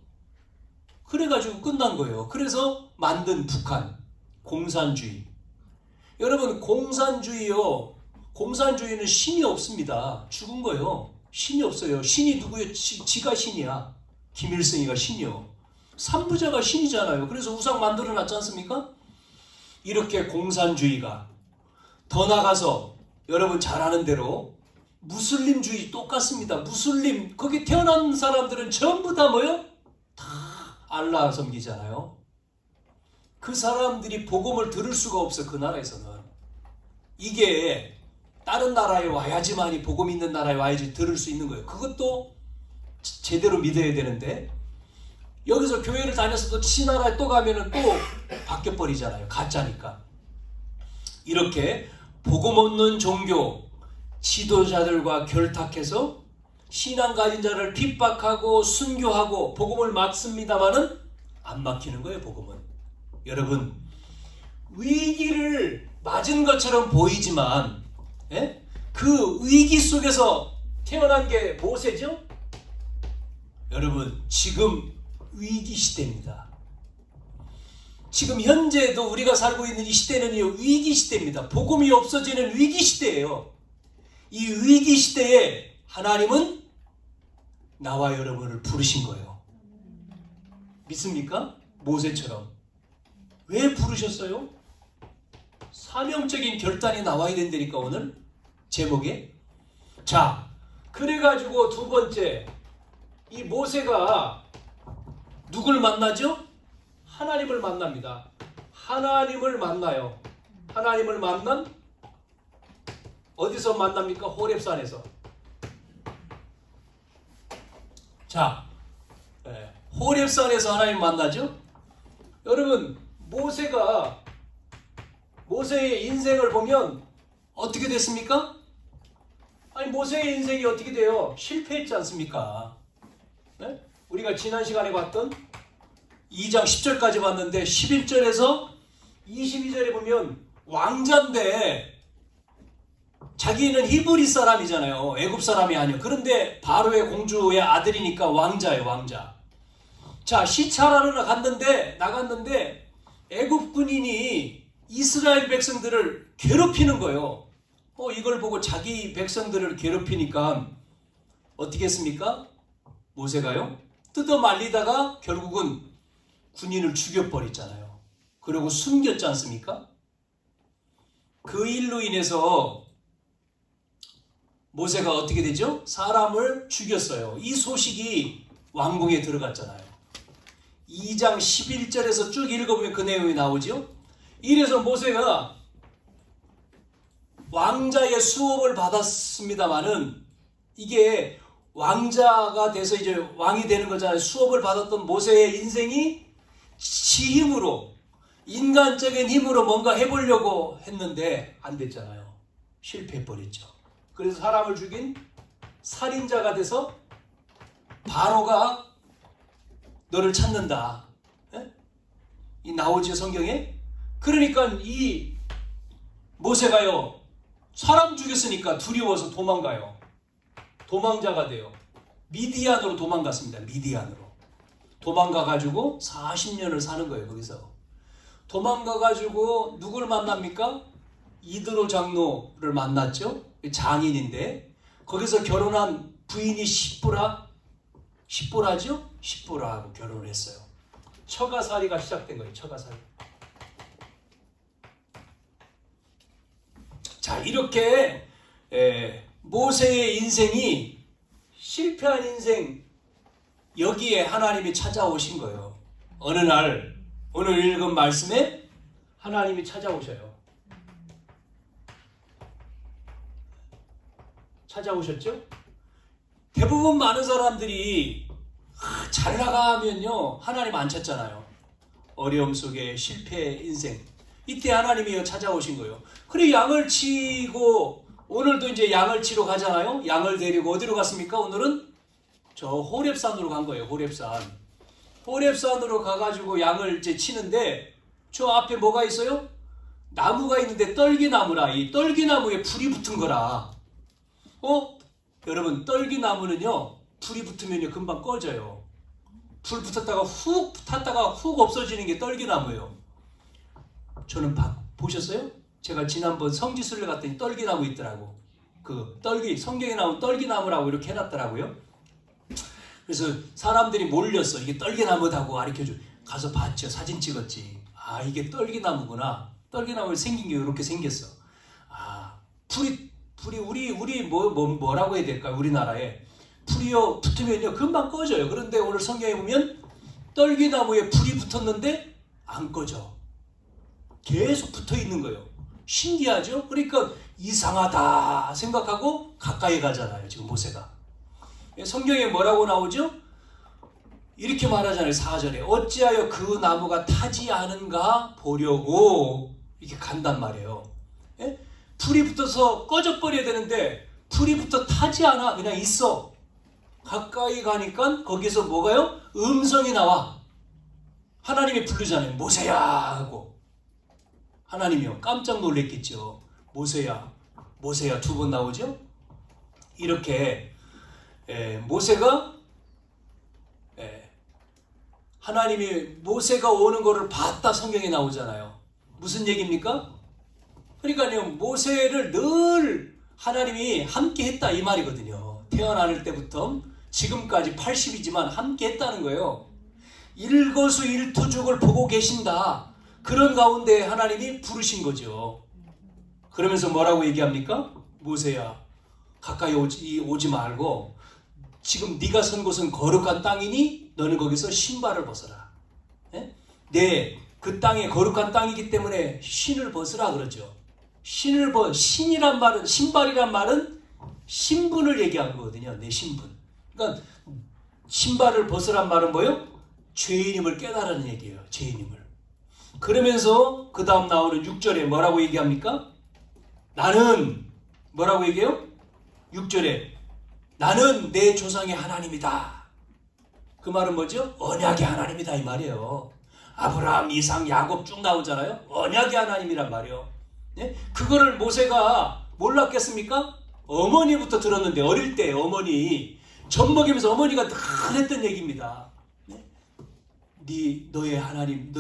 그래가지고 끝난 거예요. 그래서 만든 북한. 공산주의. 여러분 공산주의요. 공산주의는 신이 없습니다. 죽은 거예요. 신이 없어요. 신이 누구예요? 지가 신이야. 김일성이가 신이요. 삼부자가 신이잖아요. 그래서 우상 만들어 놨지 않습니까? 이렇게 공산주의가. 더 나가서 여러분 잘 아는 대로 무슬림주의 똑같습니다. 무슬림. 거기 태어난 사람들은 전부 다 뭐요? 다 알라 섬기잖아요. 그 사람들이 복음을 들을 수가 없어. 그 나라에서는. 이게 다른 나라에 와야지만이 복음 있는 나라에 와야지 들을 수 있는 거예요. 그것도 제대로 믿어야 되는데 여기서 교회를 다녔어도 신나라에 또 가면은 또 바뀌어버리잖아요. 가짜니까. 이렇게 복음 없는 종교 지도자들과 결탁해서 신앙 가진 자를 핍박하고 순교하고 복음을 막습니다마는 안 막히는 거예요. 복음은. 여러분 위기를 맞은 것처럼 보이지만 그 위기 속에서 태어난 게 모세죠? 여러분, 지금 위기 시대입니다. 지금 현재도 우리가 살고 있는 이 시대는 위기 시대입니다. 복음이 없어지는 위기 시대예요. 이 위기 시대에 하나님은 나와 여러분을 부르신 거예요. 믿습니까? 모세처럼. 왜 부르셨어요? 사명적인 결단이 나와야 된다니까, 오늘 제목에. 자, 그래가지고 두 번째, 이 모세가 누굴 만나죠? 하나님을 만납니다. 하나님을 만나요. 하나님을 만난 어디서 만납니까? 호렙산에서. 자, 호렙산에서 하나님 만나죠? 여러분, 모세의 인생을 보면 어떻게 됐습니까? 아니, 모세의 인생이 어떻게 돼요? 실패했지 않습니까? 네? 우리가 지난 시간에 봤던 2장 10절까지 봤는데 11절에서 22절에 보면 왕자인데 자기는 히브리 사람이잖아요. 애굽 사람이 아니에요. 그런데 바로의 공주의 아들이니까 왕자예요, 왕자. 자, 시찰하러 나갔는데 애굽 군인이 이스라엘 백성들을 괴롭히는 거예요. 이걸 보고 자기 백성들을 괴롭히니까 어떻게 했습니까? 모세가요? 뜯어 말리다가 결국은 군인을 죽여버렸잖아요. 그리고 숨겼지 않습니까? 그 일로 인해서 모세가 어떻게 되죠? 사람을 죽였어요. 이 소식이 왕궁에 들어갔잖아요. 2장 11절에서 쭉 읽어보면 그 내용이 나오죠. 이래서 모세가 왕자의 수업을 받았습니다마는 이게 왕자가 돼서 이제 왕이 되는 거잖아요. 수업을 받았던 모세의 인생이 지 힘으로, 인간적인 힘으로 뭔가 해보려고 했는데 안 됐잖아요. 실패해버렸죠. 그래서 사람을 죽인 살인자가 돼서 바로가 너를 찾는다. 이 나오죠, 성경에? 그러니까 이 모세가요, 사람 죽였으니까 두려워서 도망가요. 도망자가 돼요. 미디안으로 도망갔습니다. 미디안으로. 도망가가지고 40년을 사는 거예요, 거기서. 도망가가지고 누굴 만납니까? 이드로 장로를 만났죠. 장인인데 거기서 결혼한 부인이 십보라죠? 십보라하고 결혼을 했어요. 처가살이가 시작된 거예요. 처가살이. 자, 이렇게 모세의 인생이 실패한 인생, 여기에 하나님이 찾아오신 거예요. 어느 날 오늘 읽은 말씀에 하나님이 찾아오셔요. 찾아오셨죠? 대부분 많은 사람들이 잘 나가면요 하나님 안 찾잖아요. 어려움 속에 실패 인생, 이때 하나님이 찾아오신 거예요. 그래, 양을 치고 오늘도 이제 양을 치러 가잖아요. 양을 데리고 어디로 갔습니까? 오늘은 저 호렙산으로 간 거예요. 호렙산으로 가가지고 양을 이제 치는데 저 앞에 뭐가 있어요? 나무가 있는데 떨기나무라. 이 떨기나무에 불이 붙은 거라. 여러분, 떨기나무는요 불이 붙으면요 금방 꺼져요. 불 붙었다가 훅 탔다가 훅 없어지는 게 떨기나무예요. 저는 보셨어요? 제가 지난번 성지순례 갔더니 떨기나무 있더라고. 그 성경에 나온 떨기나무라고 이렇게 해놨더라고요. 그래서 사람들이 몰렸어. 이게 떨기나무다고 가르쳐줘. 가서 봤죠. 사진 찍었지. 아, 이게 떨기나무구나. 떨기나무 생긴 게 이렇게 생겼어. 아, 불이 우리 뭐라고 해야 될까요? 우리나라에 불이요 붙으면요 금방 꺼져요. 그런데 오늘 성경에 보면 떨기나무에 불이 붙었는데 안 꺼져. 계속 붙어 있는 거예요. 신기하죠? 그러니까 이상하다 생각하고 가까이 가잖아요. 지금 모세가. 성경에 뭐라고 나오죠? 이렇게 말하잖아요. 4절에 어찌하여 그 나무가 타지 않은가 보려고 이렇게 간단 말이에요. 예? 불이 붙어서 꺼져버려야 되는데 불이 붙어 타지 않아. 그냥 있어. 가까이 가니까 거기서 뭐가요? 음성이 나와. 하나님이 부르잖아요. 모세야 하고. 하나님이요 깜짝 놀랬겠죠. 모세야 두 번 나오죠. 이렇게 모세가 하나님이 모세가 오는 거를 봤다 성경에 나오잖아요. 무슨 얘기입니까? 그러니까요, 모세를 늘 하나님이 함께 했다 이 말이거든요. 태어날 때부터 지금까지 80이지만 함께 했다는 거예요. 일거수일투족을 보고 계신다. 그런 가운데 하나님이 부르신 거죠. 그러면서 뭐라고 얘기합니까? 모세야, 가까이 오지 말고 지금 네가 선 곳은 거룩한 땅이니 너는 거기서 신발을 벗어라. 그 땅이 거룩한 땅이기 때문에 신을 벗으라 그러죠. 신이란 말은, 신발이란 말은 신분을 얘기하는 거거든요. 내 신분. 그러니까 신발을 벗으란 말은 뭐예요? 죄인임을 깨달으는 얘기예요. 죄인임을. 그러면서 그 다음 나오는 6절에 뭐라고 얘기합니까? 나는 뭐라고 얘기해요? 6절에 나는 내 조상의 하나님이다. 그 말은 뭐죠? 언약의 하나님이다 이 말이에요. 아브라함, 이삭, 야곱 쭉 나오잖아요. 언약의 하나님이란 말이에요. 네? 그거를 모세가 몰랐겠습니까? 어머니부터 들었는데, 어릴 때 어머니 젖 먹이면서 어머니가 늘 했던 얘기입니다. 네? 너의 하나님,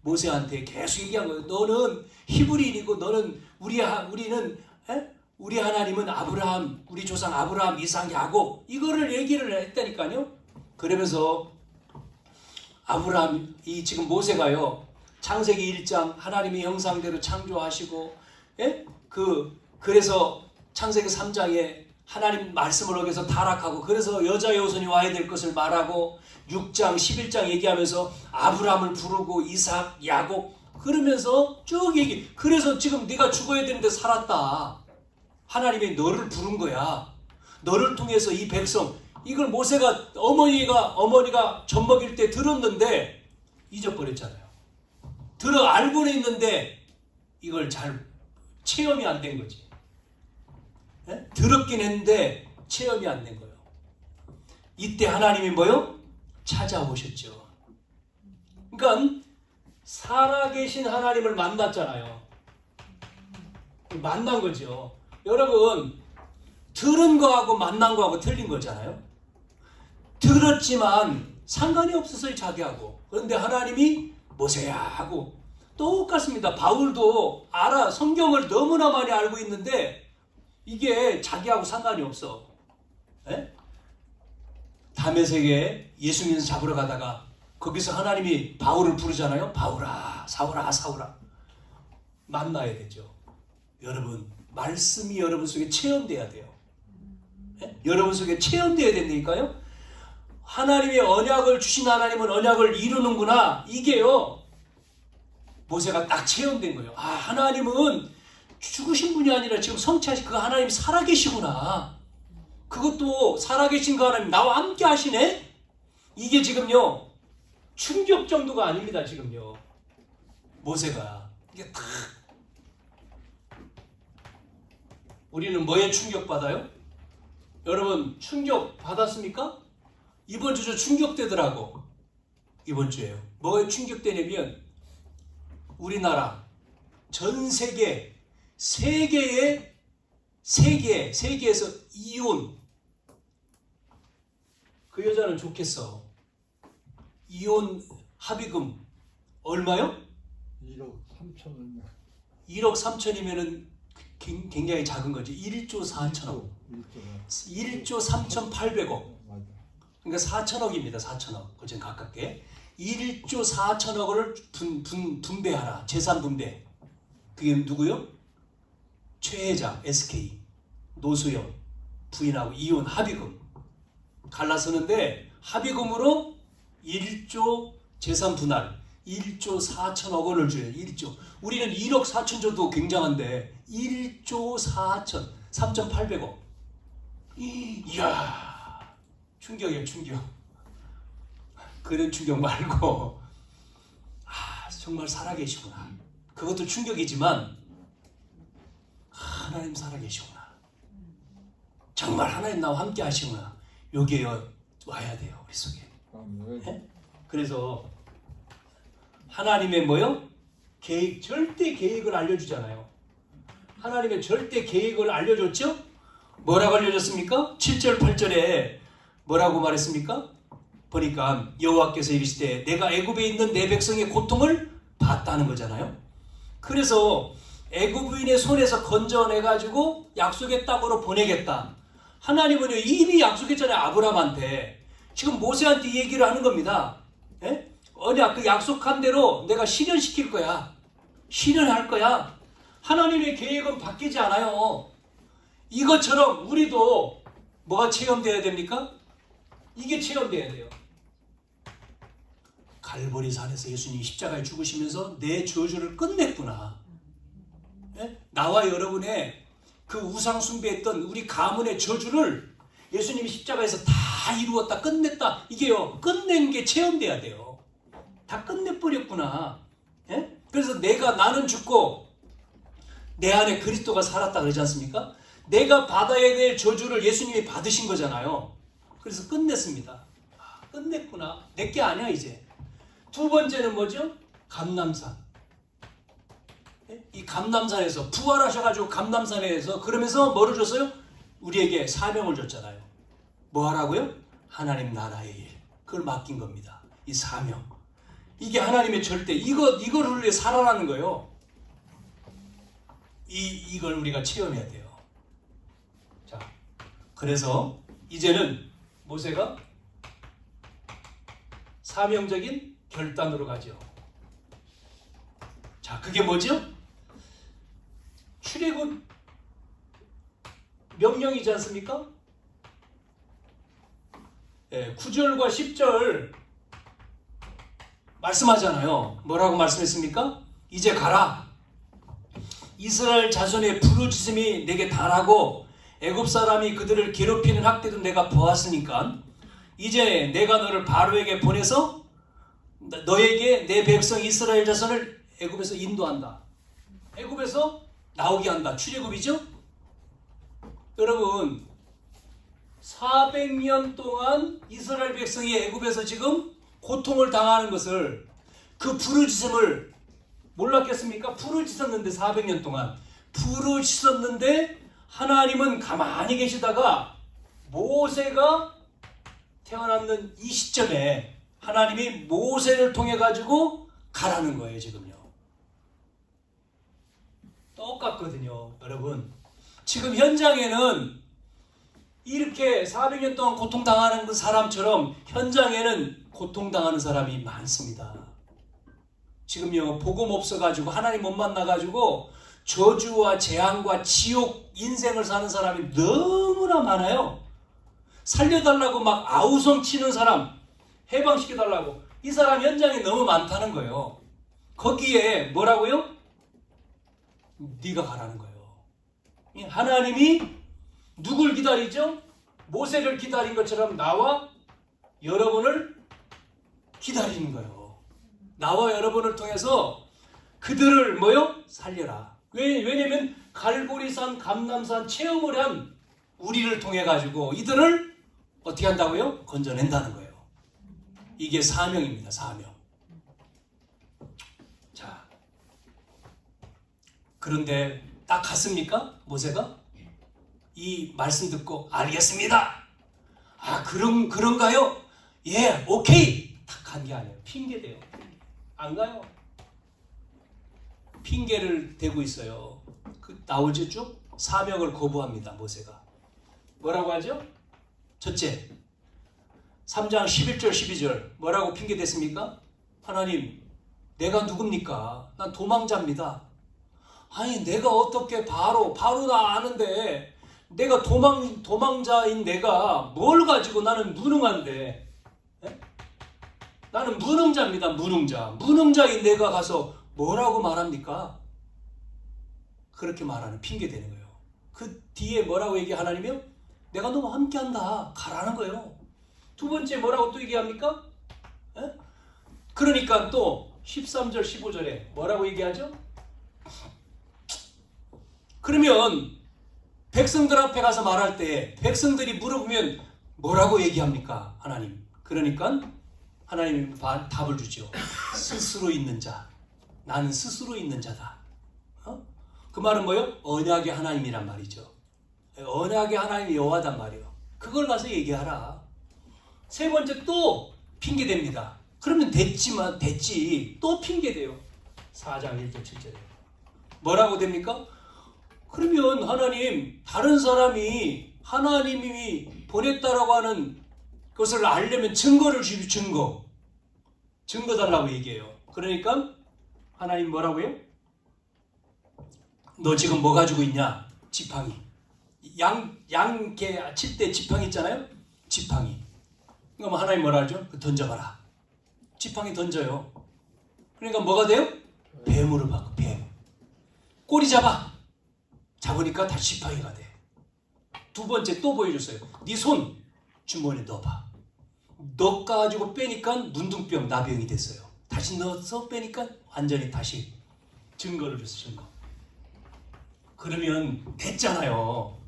모세한테 계속 얘기한 거예요. 너는 히브리인이고 너는 우리 하나님은 아브라함, 우리 조상 아브라함, 이삭, 야곱, 이거를 얘기를 했다니까요. 그러면서 지금 모세가요, 창세기 1장 하나님의 형상대로 창조하시고, 그래서 창세기 3장에 하나님 말씀을 어겨서 타락하고, 그래서 여자 여손이 와야 될 것을 말하고, 6장 11장 얘기하면서 아브라함을 부르고 이삭, 야곱, 그러면서 쭉 그래서 지금 네가 죽어야 되는데 살았다. 하나님이 너를 부른 거야. 너를 통해서 이 백성, 이걸 모세가 어머니가 젖 먹일 때 들었는데 잊어버렸잖아요. 알고는 있는데 이걸 잘 체험이 안 된 거지. 들었긴 했는데 체험이 안 된 거예요. 이때 하나님이 뭐요? 찾아오셨죠. 그러니까 살아계신 하나님을 만났잖아요. 만난 거죠. 여러분, 들은 거하고 만난 거하고 틀린 거잖아요. 들었지만 상관이 없었어요, 자기하고. 그런데 하나님이 모세야 하고 똑같습니다. 바울도 성경을 너무나 많이 알고 있는데 이게 자기하고 상관이 없어. 다메섹에 예수 믿는 잡으러 가다가 거기서 하나님이 바울을 부르잖아요. 바울아, 사울아, 사울아. 만나야 되죠. 여러분, 말씀이 여러분 속에 체험돼야 돼요. 여러분 속에 체험돼야 된다니까요. 하나님의 언약을 주신 하나님은 언약을 이루는구나. 이게요, 모세가 딱 체험된 거예요. 하나님은 죽으신 분이 아니라 지금 성취하신 그 하나님 살아계시구나. 그것도 살아계신 그 하나님 나와 함께 하시네. 이게 지금요 충격 정도가 아닙니다. 지금요 모세가 이게 탁. 우리는 뭐에 충격받아요? 여러분 충격 받았습니까? 이번 주 충격되더라고. 이번 주에요. 뭐에 충격되냐면 우리나라 전 세계에서 이혼. 그 여자는 좋겠어. 이혼 합의금 얼마요? 1억 3천. 1억 3천이면은 굉장히 작은 거지. 1조 4천억. 1조 3,800억. 그러니까 4천억입니다. 4천억. 그전 가깝게. 1조 4천억을 분배하라. 재산 분배. 그게 누구요? 최 회장, SK. 노수영 부인하고 이혼 합의금. 갈라서는데 합의금으로 1조 재산 분할. 1조 4천억 원을 줘요. 1조. 우리는 1억 4천 줘도 굉장한데 1조 4천 3,800억. 이야, 충격이에요. 충격. 그런 충격 말고 정말 살아계시구나. 그것도 충격이지만 하나님 살아계시구나. 정말 하나님 나와 함께 하시구나. 여기에 와야 돼요. 우리 속에. 네? 그래서 하나님의 뭐요? 계획, 절대 계획을 알려주잖아요. 하나님의 절대 계획을 알려줬죠? 뭐라고 알려줬습니까? 7절 8절에 뭐라고 말했습니까? 보니까 여호와께서 이르시되 내가 애굽에 있는 내 백성의 고통을 봤다는 거잖아요. 그래서 애굽인의 손에서 건져내가지고 약속의 땅으로 보내겠다. 하나님은 이미 약속했잖아요. 아브라함한테. 지금 모세한테 이 얘기를 하는 겁니다. 예? 언약 그 약속한 대로 내가 실현시킬 거야. 실현할 거야. 하나님의 계획은 바뀌지 않아요. 이것처럼 우리도 뭐가 체험돼야 됩니까? 이게 체험돼야 돼요. 갈보리 산에서 예수님이 십자가에 죽으시면서 내 저주를 끝냈구나. 예? 나와 여러분의 그 우상 숭배했던 우리 가문의 저주를 예수님이 십자가에서 다 이루었다, 끝냈다. 이게요, 끝낸 게 체험돼야 돼요. 다 끝내버렸구나. 예? 그래서 나는 죽고 내 안에 그리스도가 살았다 그러지 않습니까? 내가 받아야 될 저주를 예수님이 받으신 거잖아요. 그래서 끝냈습니다. 아, 끝냈구나. 내게 아니야 이제. 두 번째는 뭐죠? 감람산. 이 감람산에서 부활하셔가지고 감람산에서 그러면서 뭐를 줬어요? 우리에게 사명을 줬잖아요. 뭐 하라고요? 하나님 나라의 일. 그걸 맡긴 겁니다. 이 사명. 이게 하나님의 절대 이걸 위해 살아라는 거예요. 이걸 우리가 체험해야 돼요. 자, 그래서 이제는 모세가 사명적인 결단으로 가죠. 자, 그게 뭐죠? 출애굽 명령이지 않습니까? 9절과 10절 말씀하잖아요. 뭐라고 말씀했습니까? 이제 가라. 이스라엘 자손의 부르짖음이 내게 달하고 애굽 사람이 그들을 괴롭히는 학대도 내가 보았으니까 이제 내가 너를 바로에게 보내서 너에게 내 백성 이스라엘 자손을 애굽에서 인도한다. 애굽에서 나오게 한다. 출애굽이죠? 여러분 400년 동안 이스라엘 백성이 애굽에서 지금 고통을 당하는 것을 그 부르짖음을 몰랐겠습니까? 부르짖었는데 400년 동안 부르짖었는데 하나님은 가만히 계시다가 모세가 태어났는 이 시점에 하나님이 모세를 통해 가지고 가라는 거예요. 지금요. 똑같거든요. 여러분 지금 현장에는 이렇게 400년 동안 고통당하는 그 사람처럼 현장에는 고통당하는 사람이 많습니다. 지금요 복음 없어가지고 하나님 못 만나가지고 저주와 재앙과 지옥 인생을 사는 사람이 너무나 많아요. 살려달라고 막 아우성 치는 사람, 해방시켜달라고. 이 사람 현장에 너무 많다는 거예요. 거기에 뭐라고요? 네가 가라는 거예요. 하나님이 누굴 기다리죠? 모세를 기다린 것처럼 나와 여러분을 기다리는 거예요. 나와 여러분을 통해서 그들을 뭐요? 살려라. 왜냐면 갈보리산, 감람산 체험을 한 우리를 통해 가지고 이들을 어떻게 한다고요? 건져낸다는 거예요. 이게 사명입니다. 사명. 자, 그런데 딱 갔습니까? 모세가? 이 말씀 듣고 알겠습니다. 아 그런가요? 예, 오케이. 딱 간 게 아니에요. 핑계 대요. 안 가요. 핑계를 대고 있어요. 나오죠 쭉? 사명을 거부합니다. 모세가. 뭐라고 하죠? 첫째, 3장 11절 12절 뭐라고 핑계 댔습니까? 하나님, 내가 누굽니까? 난 도망자입니다. 아니 내가 어떻게 바로 나 아는데 내가 도망자인 내가 뭘 가지고 나는 무능한데 에? 나는 무능자입니다. 무능자인 내가 가서 뭐라고 말합니까? 그렇게 말하는 핑계 대는 거예요. 그 뒤에 뭐라고 얘기 하나님이요? 내가 너무 함께한다. 가라는 거예요. 두 번째 뭐라고 또 얘기합니까? 에? 그러니까 또 13절 15절에 뭐라고 얘기하죠? 그러면 백성들 앞에 가서 말할 때 백성들이 물어보면 뭐라고 얘기합니까? 하나님. 그러니까 하나님이 답을 주죠. 스스로 있는 자. 나는 스스로 있는 자다. 그 말은 뭐예요? 언약의 하나님이란 말이죠. 언약의 하나님이 여호와단 말이에요. 그걸 가서 얘기하라. 세 번째 또 핑계댑니다. 그러면 됐지. 또 핑계대요. 4장 1절 7절에. 뭐라고 됩니까? 그러면 하나님, 다른 사람이 하나님이 보냈다라고 하는 것을 알려면 증거를 주십시오. 증거 달라고 얘기해요. 그러니까 하나님 뭐라고요? 너 지금 뭐 가지고 있냐? 지팡이. 양개 칠 때 지팡이 있잖아요? 지팡이. 그럼 하나님 뭐라 하죠? 던져봐라. 지팡이 던져요. 그러니까 뭐가 돼요? 뱀으로 바꿔. 뱀. 꼬리 잡으니까 다시 지팡이가 돼. 두 번째 또 보여줬어요. 네 손 주머니에 넣어봐. 넣어가지고 빼니까 문둥병, 나병이 됐어요. 다시 넣어서 빼니까 완전히 다시 증거를 줬어. 증거. 그러면 됐잖아요.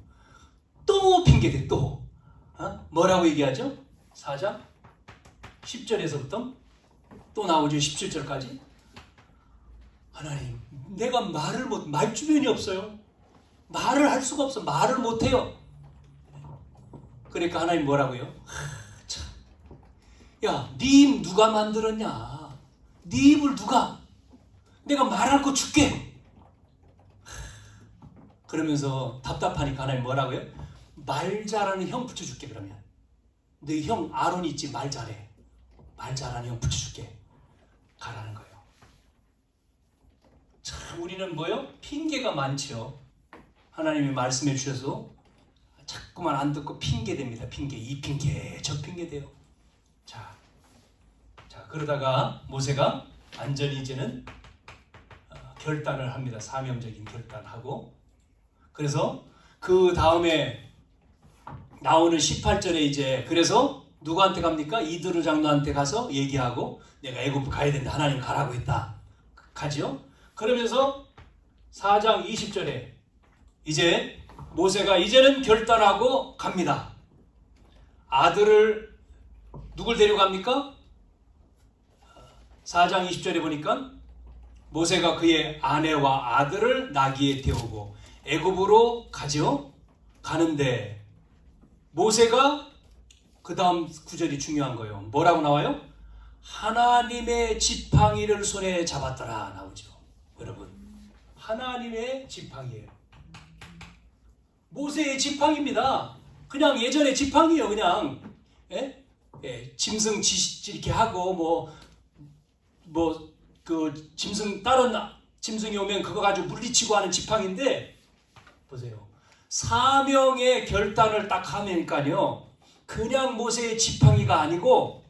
또 핑계대. 또 뭐라고 얘기하죠? 4장 10절에서부터 또 나오죠. 17절까지. 하나님, 내가 말 주변이 없어요. 말을 할 수가 없어. 말을 못해요. 그러니까 하나님 뭐라고요? 참. 야, 네 입 누가 만들었냐? 네 입을 누가? 내가 말할 거 줄게. 그러면서 답답하니까 하나님 뭐라고요? 말 잘하는 형 붙여줄게. 그러면 너 형 아론 있지? 말 잘해. 말 잘하는 형 붙여줄게. 가라는 거예요. 참 우리는 뭐요? 핑계가 많죠. 하나님이 말씀해 주셔서 자꾸만 안 듣고 핑계댑니다. 이 핑계 저 핑계대요. 자 그러다가 모세가 완전히 이제는 결단을 합니다. 사명적인 결단하고. 그래서 그 다음에 나오는 18절에 이제 그래서 누구한테 갑니까? 이드로 장로한테 가서 얘기하고 내가 애굽 가야 된다. 하나님 가라고 했다. 가죠. 그러면서 4장 20절에 이제 모세가 이제는 결단하고 갑니다. 아들을 누굴 데려갑니까? 4장 20절에 보니까 모세가 그의 아내와 아들을 나귀에 태우고 애굽으로 가죠. 가는데 모세가 그 다음 구절이 중요한 거예요. 뭐라고 나와요? 하나님의 지팡이를 손에 잡았더라 나오죠. 여러분, 하나님의 지팡이에요. 모세의 지팡이입니다. 그냥 예전에 지팡이에요. 그냥 짐승 이렇게 하고 그 짐승 다른 짐승이 오면 그거 가지고 물리치고 하는 지팡이인데 보세요. 사명의 결단을 딱 하니까요. 그냥 모세의 지팡이가 아니고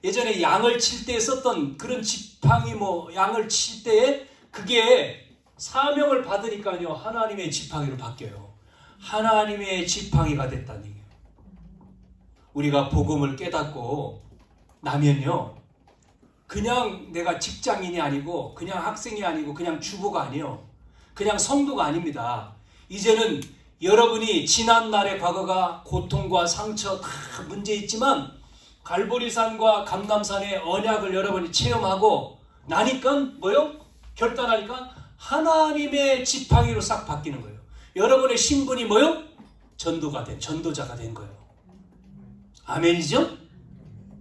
예전에 양을 칠 때 썼던 그런 지팡이 양을 칠 때에 그게 사명을 받으니까요. 하나님의 지팡이로 바뀌어요. 하나님의 지팡이가 됐다는 얘기예요. 우리가 복음을 깨닫고 나면요. 그냥 내가 직장인이 아니고 그냥 학생이 아니고 그냥 주부가 아니에요. 그냥 성도가 아닙니다. 이제는 여러분이 지난날의 과거가 고통과 상처 다 문제 있지만 갈보리산과 감람산의 언약을 여러분이 체험하고 나니까 뭐요? 결단하니까 하나님의 지팡이로 싹 바뀌는 거예요. 여러분의 신분이 뭐요? 전도자가 된 거예요. 아멘이죠?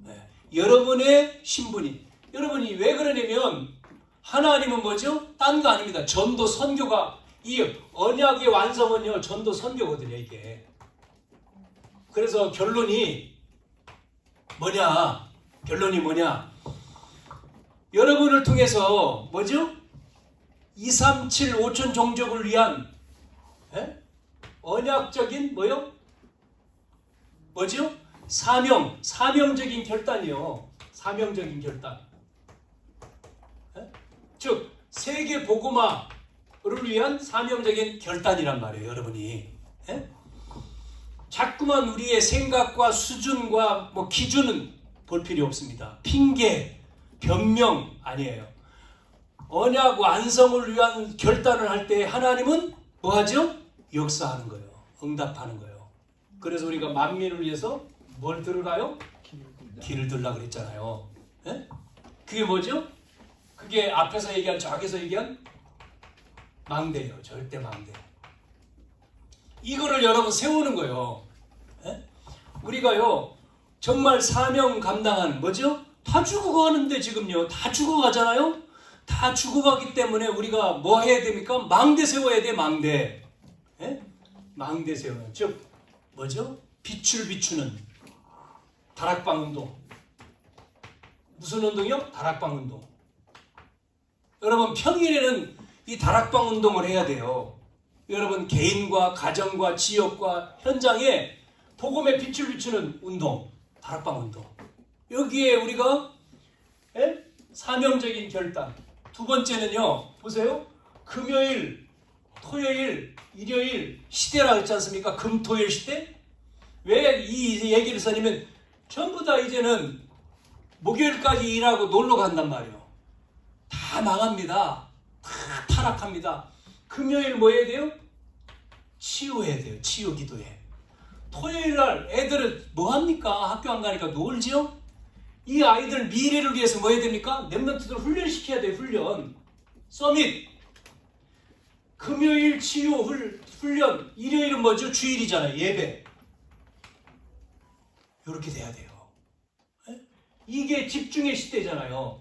네. 여러분의 신분이 여러분이 왜 그러냐면 하나님은 뭐죠? 딴 거 아닙니다. 전도 선교가 이 언약의 완성은요 전도 선교거든요 이게. 그래서 결론이 뭐냐? 여러분을 통해서 뭐죠? 237 5천 종족을 위한 언약적인 뭐죠? 사명적인 결단이요. 사명적인 결단. 즉 세계 복음화를 위한 사명적인 결단이란 말이에요. 여러분이 자꾸만 우리의 생각과 수준과 기준은 볼 필요 없습니다. 핑계, 변명 아니에요. 언약 완성을 위한 결단을 할 때 하나님은 뭐하죠? 역사하는 거예요. 응답하는 거예요. 그래서 우리가 만민을 위해서 뭘 들으라요? 길을 들라 그랬잖아요. 그게 뭐죠? 그게 앞에서 얘기한 저기서 얘기한 망대예요. 절대 망대. 이거를 여러분 세우는 거예요. 우리가요 정말 사명 감당한 뭐죠? 다 죽어가는데 지금요. 다 죽어가잖아요. 다 죽어가기 때문에 우리가 뭐 해야 됩니까? 망대 세워야 돼. 망대. 예? 망대 세우는 즉 뭐죠? 빛을 비추는 다락방 운동. 무슨 운동이요? 다락방 운동. 여러분 평일에는 이 다락방 운동을 해야 돼요. 여러분 개인과 가정과 지역과 현장에 복음의 빛을 비추는 운동, 다락방 운동. 여기에 우리가 사명적인 결단. 두 번째는요. 보세요. 금요일, 토요일, 일요일 시대라 했지 않습니까? 금토일 시대. 왜 이 얘기를 써냐면 전부 다 이제는 목요일까지 일하고 놀러 간단 말이에요. 다 망합니다. 다 타락합니다. 금요일 뭐 해야 돼요? 치유해야 돼요. 치유 기도해. 토요일 날 애들은 뭐 합니까? 학교 안 가니까 놀지요? 이 아이들 미래를 위해서 뭐 해야 됩니까? 랩런트들 훈련시켜야 돼요. 훈련. 서밋. 금요일 치유 훈련. 일요일은 뭐죠? 주일이잖아요. 예배. 이렇게 돼야 돼요. 이게 집중의 시대잖아요.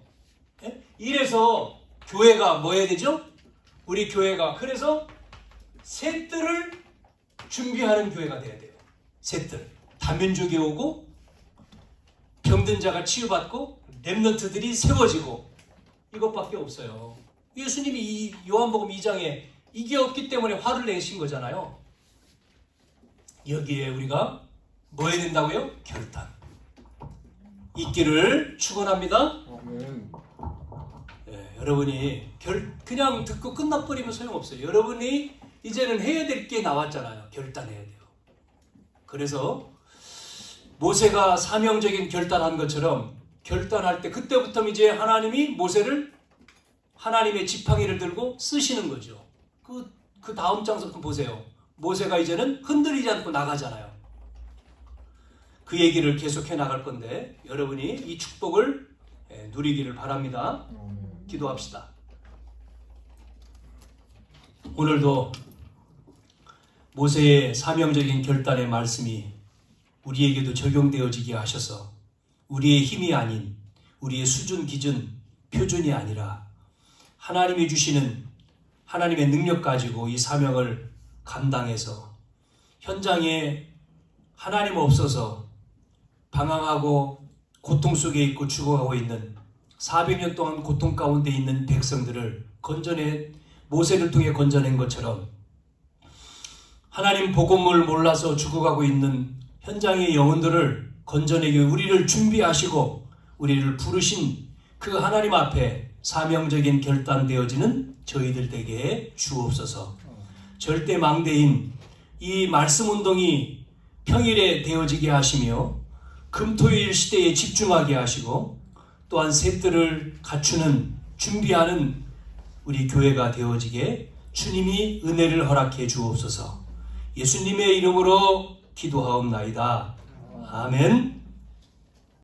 이래서 교회가 뭐 해야 되죠? 우리 교회가 그래서 셋들을 준비하는 교회가 돼야 돼요. 셋들. 다민족이 오고 병든 자가 치유받고 렘넌트들이 세워지고 이것밖에 없어요. 예수님이 이 요한복음 2장에 이게 없기 때문에 화를 내신 거잖아요. 여기에 우리가 뭐 해야 된다고요? 결단. 있기를 축원합니다. 아멘. 네, 여러분이 그냥 듣고 끝나버리면 소용없어요. 여러분이 이제는 해야 될 게 나왔잖아요. 결단해야 돼요. 그래서 모세가 사명적인 결단한 것처럼 결단할 때 그때부터 이제 하나님이 모세를 하나님의 지팡이를 들고 쓰시는 거죠. 그 다음 장부터 보세요. 모세가 이제는 흔들리지 않고 나가잖아요. 그 얘기를 계속해 나갈 건데 여러분이 이 축복을 누리기를 바랍니다. 기도합시다. 오늘도 모세의 사명적인 결단의 말씀이 우리에게도 적용되어지게 하셔서 우리의 힘이 아닌 우리의 수준, 기준, 표준이 아니라 하나님이 주시는 하나님의 능력 가지고 이 사명을 감당해서 현장에 하나님 없어서 방황하고 고통 속에 있고 죽어가고 있는 400년 동안 고통 가운데 있는 백성들을 모세를 통해 건져낸 것처럼 하나님 복음을 몰라서 죽어가고 있는 현장의 영혼들을 건져내기 위해 우리를 준비하시고 우리를 부르신 그 하나님 앞에 사명적인 결단되어지는 저희들 되게 주옵소서. 절대 망대인 이 말씀 운동이 평일에 되어지게 하시며 금토일 시대에 집중하게 하시고 또한 셋들을 갖추는 준비하는 우리 교회가 되어지게 주님이 은혜를 허락해 주옵소서. 예수님의 이름으로 기도하옵나이다. 아멘.